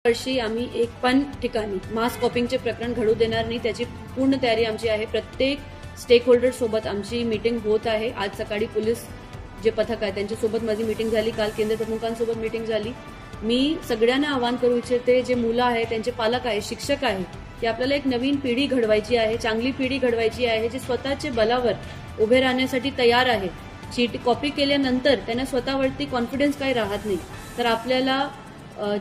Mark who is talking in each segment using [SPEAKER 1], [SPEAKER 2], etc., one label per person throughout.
[SPEAKER 1] वर्षी आम्ही एक पण ठिकाणी मास कॉपिंगचे प्रकरण घडू देणार नाही, त्याची पूर्ण तयारी आमची आहे। प्रत्येक स्टेक होल्डर सोबत आमची मीटिंग होत आहे। आज सकाळी पोलीस जे पथक आहे त्यांच्यासोबत माझी मीटिंग झाली, काल केंद्र प्रमुखांसोबत मीटिंग झाली। मी सगळ्यांना आवाहन करू इच्छिते, जे मुलं आहे, त्यांचे पालक आहे, शिक्षक आहे, की आपल्याला एक नवीन पिढी घडवायची आहे, चांगली पिढी घडवायची आहे, जी स्वतःच्या बलावर उभे राहण्यासाठी तयार आहे। चीट कॉपी केल्यानंतर त्यांना स्वतःवरती कॉन्फिडन्स काही राहत नाही। तर आपल्याला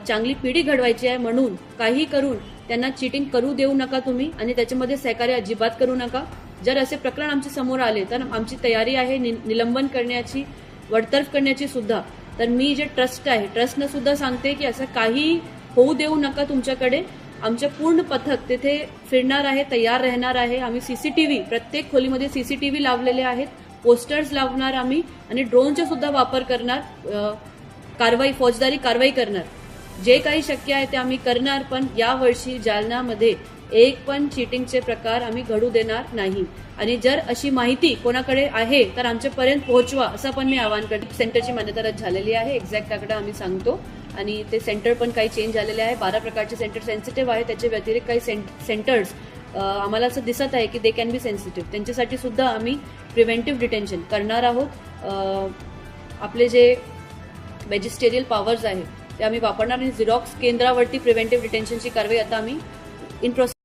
[SPEAKER 1] चांगली पिढी घडवायची आहे, म्हणून काही करून त्यांना चीटिंग करू देऊ नका तुम्ही, आणि त्याच्यामध्ये सहकार्य अजिबात करू नका। जर असे प्रकरण आमच्या समोर आले तर आमची तयारी आहे निलंबन करण्याची, वडतर्फ करण्याची सुद्धा। तर मी जे ट्रस्ट आहे, ट्रस्टनं सुद्धा सांगते की असं काही होऊ देऊ नका तुमच्याकडे। आमचे पूर्ण पथक तिथे फिरणार आहे, तयार राहणार आहे। आम्ही सीसीटीव्ही, प्रत्येक खोलीमध्ये सीसीटीव्ही लावलेले आहेत, पोस्टर्स लावणार आम्ही, आणि ड्रोनचा सुद्धा वापर करणार, फौजदारी कारवाई करणार। जे काही शक्य आहे ते आम्ही करणार, पण यावर्षी जालन्यामध्ये एक पण चीटिंगचे प्रकार आम्ही घडू देणार नाही। आणि जर अशी माहिती कोणाकडे आहे तर आमच्यापर्यंत पोहोचवा, असं पण मी आवाहन करते। सेंटरची मान्यता रद्द झालेली आहे, एक्झॅक्ट आकडा आम्ही सांगतो, आणि ते सेंटर पण काही चेंज झालेले आहे। 12 प्रकारचे सेंटर सेन्सिटिव्ह आहे, त्याच्या व्यतिरिक्त काही सेंटर्स आम्हाला असं दिसत आहे की दे कॅन बी सेन्सिटिव्ह, त्यांच्यासाठी सुद्धा आम्ही प्रिव्हेंटिव्ह डिटेन्शन करणार आहोत। आपले जे मॅजिस्टेरियल पॉवर्स आहे ते आम्ही वापरणार, आणि झेरॉक्स केंद्रावरती प्रिव्हेंटिव्ह डिटेन्शनची कारवाई आता आम्ही इन प्रोसेस